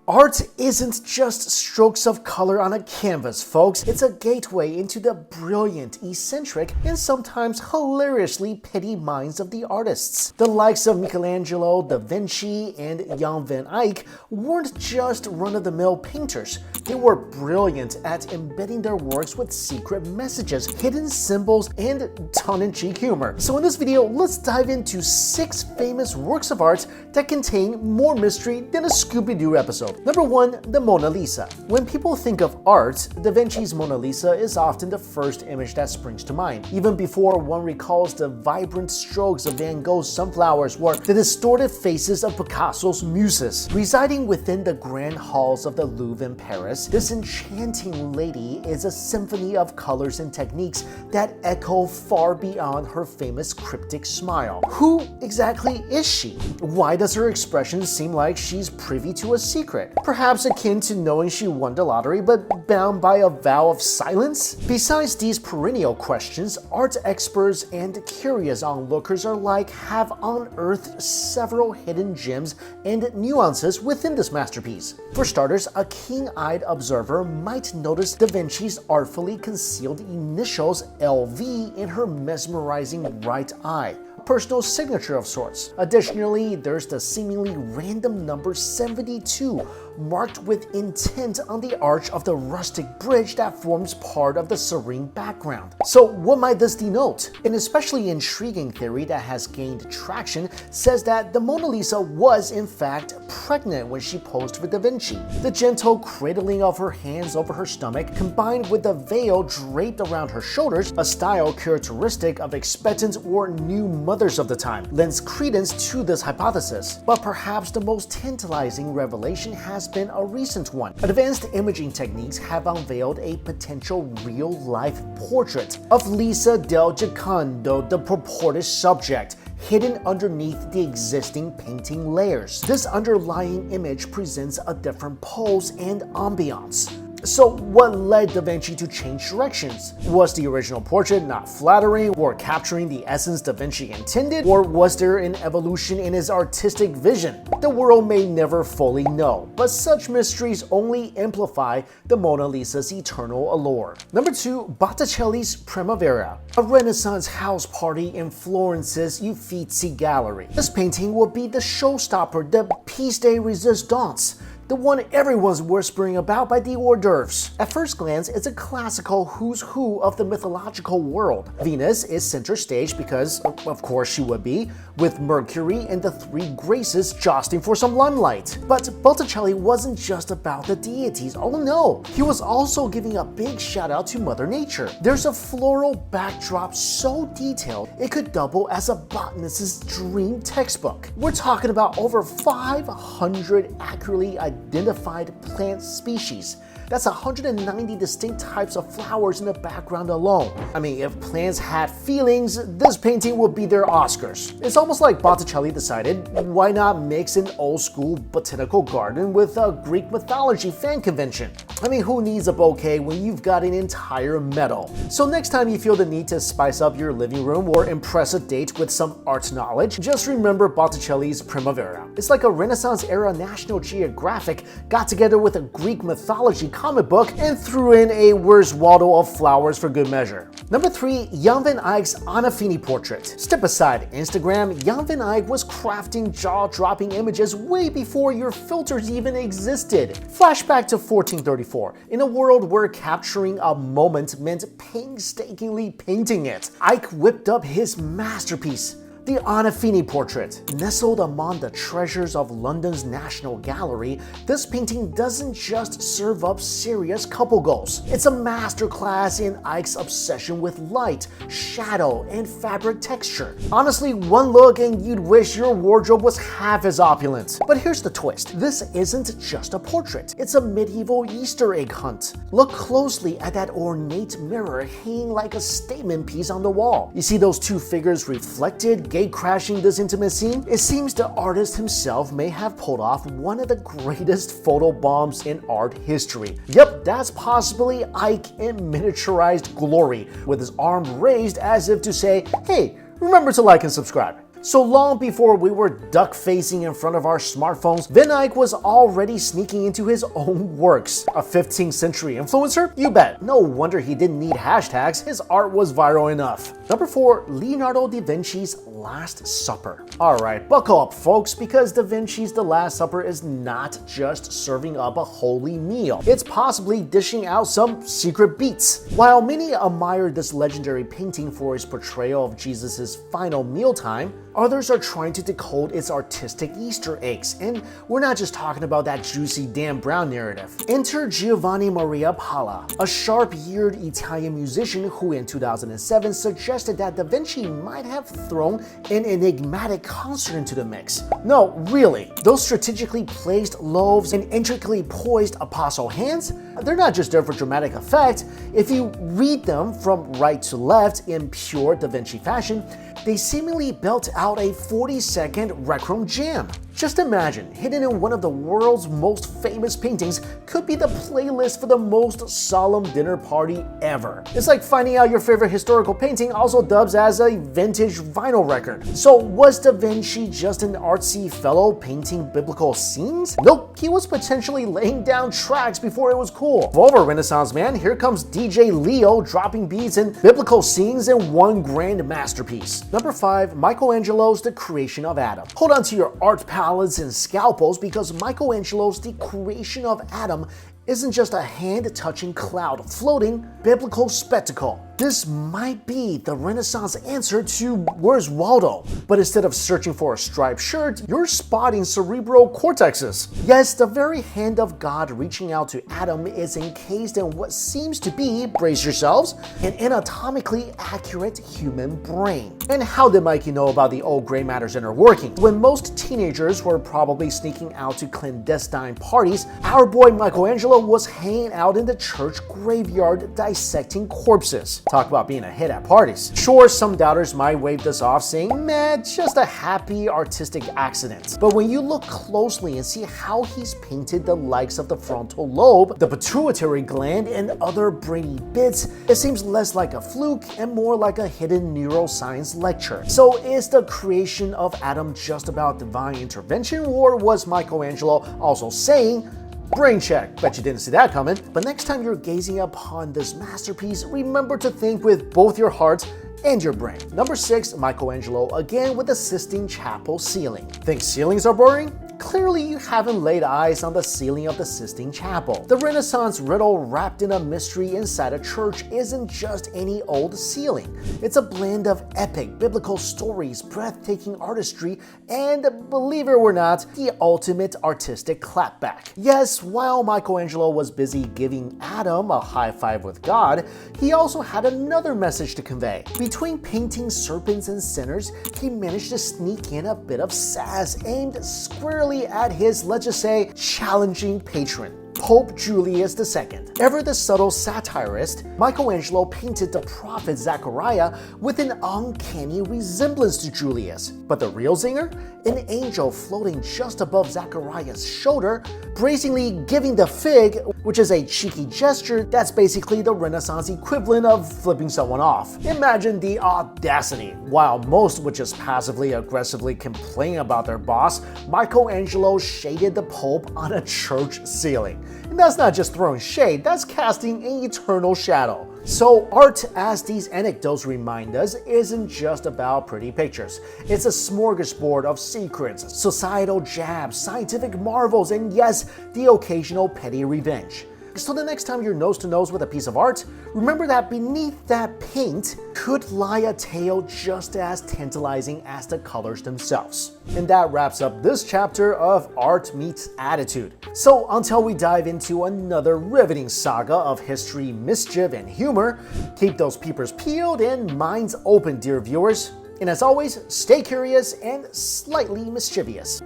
Art isn't just strokes of color on a canvas, folks. It's a gateway into the brilliant, eccentric, and sometimes hilariously petty minds of the artists. The likes of Michelangelo, Da Vinci, and Jan van Eyck weren't just run-of-the-mill painters. They were brilliant at embedding their works with secret messages, hidden symbols, and tongue-in-cheek humor. So in this video, let's dive into 6 famous works of art that contain more mystery than a Scooby-Doo episode. Number 1. The Mona Lisa. When people think of art, Da Vinci's Mona Lisa is often the first image that springs to mind, even before one recalls the vibrant strokes of Van Gogh's sunflowers or the distorted faces of Picasso's muses. Residing within the grand halls of the Louvre in Paris, this enchanting lady is a symphony of colors and techniques that echo far beyond her famous cryptic smile. Who exactly is she? Why does her expression seem like she's privy to a secret? Perhaps akin to knowing she won the lottery but bound by a vow of silence? Besides these perennial questions, art experts and curious onlookers alike have unearthed several hidden gems and nuances within this masterpiece. For starters, a keen-eyed observer might notice Da Vinci's artfully concealed initials LV in her mesmerizing right eye, personal signature of sorts. Additionally, there's the seemingly random number 72 marked with intent on the arch of the rustic bridge that forms part of the serene background. So what might this denote? An especially intriguing theory that has gained traction says that the Mona Lisa was in fact pregnant when she posed for Da Vinci. The gentle cradling of her hands over her stomach, combined with the veil draped around her shoulders, a style characteristic of expectant or new mothers of the time, lends credence to this hypothesis. But perhaps the most tantalizing revelation has been a recent one. Advanced imaging techniques have unveiled a potential real-life portrait of Lisa del Giocondo, the purported subject, hidden underneath the existing painting layers. This underlying image presents a different pose and ambiance. So what led Da Vinci to change directions? Was the original portrait not flattering or capturing the essence Da Vinci intended, or was there an evolution in his artistic vision? The world may never fully know, but such mysteries only amplify the Mona Lisa's eternal allure. Number 2. Botticelli's Primavera, a Renaissance house party in Florence's Uffizi Gallery. This painting will be the showstopper, the piece de resistance, the one everyone's whispering about by the hors d'oeuvres. At first glance, it's a classical who's who of the mythological world. Venus is center stage because, of course she would be, with Mercury and the 3 Graces jostling for some limelight. But Botticelli wasn't just about the deities, oh no! He was also giving a big shout out to Mother Nature. There's a floral backdrop so detailed it could double as a botanist's dream textbook. We're talking about over 500 accurately identified plant species. That's 190 distinct types of flowers in the background alone. I mean, if plants had feelings, this painting would be their Oscars. It's almost like Botticelli decided, why not mix an old-school botanical garden with a Greek mythology fan convention? I mean, who needs a bouquet when you've got an entire meadow? So next time you feel the need to spice up your living room or impress a date with some art knowledge, just remember Botticelli's Primavera. It's like a Renaissance-era National Geographic got together with a Greek mythology comic book and threw in a Where's Waldo of flowers for good measure. Number 3. Jan van Eyck's Anaphini Portrait. Step aside Instagram, Jan van Eyck was crafting jaw-dropping images way before your filters even existed. Flashback to 1434. In a world where capturing a moment meant painstakingly painting it, Eyck whipped up his masterpiece, the Anaphini Portrait. Nestled among the treasures of London's National Gallery, this painting doesn't just serve up serious couple goals. It's a masterclass in Eyck's obsession with light, shadow, and fabric texture. Honestly, one look and you'd wish your wardrobe was half as opulent. But here's the twist. This isn't just a portrait. It's a medieval Easter egg hunt. Look closely at that ornate mirror hanging like a statement piece on the wall. You see those 2 figures reflected, crashing this intimate scene? It seems the artist himself may have pulled off one of the greatest photo bombs in art history. Yep, that's possibly Eyck in miniaturized glory, with his arm raised as if to say, hey, remember to like and subscribe. So long before we were duck-facing in front of our smartphones, Van Eyck was already sneaking into his own works. A 15th century influencer? You bet. No wonder he didn't need hashtags, his art was viral enough. Number 4, Leonardo da Vinci's Last Supper. Alright, buckle up folks, because da Vinci's The Last Supper is not just serving up a holy meal. It's possibly dishing out some secret beats. While many admire this legendary painting for its portrayal of Jesus' final mealtime, others are trying to decode its artistic Easter eggs, and we're not just talking about that juicy Dan Brown narrative. Enter Giovanni Maria Palla, a sharp-eared Italian musician who in 2007 suggested that Da Vinci might have thrown an enigmatic concert into the mix. No, really, those strategically placed loaves and intricately poised apostle hands, they're not just there for dramatic effect. If you read them from right to left in pure Da Vinci fashion, they seemingly belt out a 40-second Requiem jam. Just imagine, hidden in one of the world's most famous paintings could be the playlist for the most solemn dinner party ever. It's like finding out your favorite historical painting also dubs as a vintage vinyl record. So was Da Vinci just an artsy fellow painting biblical scenes? Nope, he was potentially laying down tracks before it was cool. Over Renaissance man, here comes DJ Leo dropping beats and biblical scenes in one grand masterpiece. Number 5, Michelangelo's The Creation of Adam. Hold on to your art palettes and scalpels, because Michelangelo's The Creation of Adam isn't just a hand-touching cloud floating biblical spectacle. This might be the Renaissance answer to Where's Waldo? But instead of searching for a striped shirt, you're spotting cerebral cortexes. Yes, the very hand of God reaching out to Adam is encased in what seems to be, brace yourselves, an anatomically accurate human brain. And how did Mikey know about the old gray matter's inner workings? When most teenagers were probably sneaking out to clandestine parties, our boy Michelangelo was hanging out in the church graveyard dissecting corpses. Talk about being a hit at parties. Sure, some doubters might wave this off saying, meh, just a happy artistic accident. But when you look closely and see how he's painted the likes of the frontal lobe, the pituitary gland, and other brainy bits, it seems less like a fluke and more like a hidden neuroscience lecture. So is the creation of Adam just about divine intervention, or was Michelangelo also saying, brain check? Bet you didn't see that coming. But next time you're gazing upon this masterpiece, remember to think with both your heart and your brain. Number 6, Michelangelo again with the Sistine Chapel ceiling. Think ceilings are boring? Clearly you haven't laid eyes on the ceiling of the Sistine Chapel. The Renaissance riddle wrapped in a mystery inside a church isn't just any old ceiling. It's a blend of epic biblical stories, breathtaking artistry, and, believe it or not, the ultimate artistic clapback. Yes, while Michelangelo was busy giving Adam a high five with God, he also had another message to convey. Between painting serpents and sinners, he managed to sneak in a bit of sass aimed squarely at his, let's just say, challenging patron, Pope Julius II. Ever the subtle satirist, Michelangelo painted the prophet Zechariah with an uncanny resemblance to Julius. But the real zinger? An angel floating just above Zechariah's shoulder, brazenly giving the fig, which is a cheeky gesture that's basically the Renaissance equivalent of flipping someone off. Imagine the audacity. While most would just passively aggressively complain about their boss, Michelangelo shaded the Pope on a church ceiling. And that's not just throwing shade, that's casting an eternal shadow. So art, as these anecdotes remind us, isn't just about pretty pictures. It's a smorgasbord of secrets, societal jabs, scientific marvels, and yes, the occasional petty revenge. So the next time you're nose to nose with a piece of art, remember that beneath that paint could lie a tale just as tantalizing as the colors themselves. And that wraps up this chapter of Art Meets Attitude. So until we dive into another riveting saga of history, mischief, and humor, keep those peepers peeled and minds open, dear viewers. And as always, stay curious and slightly mischievous.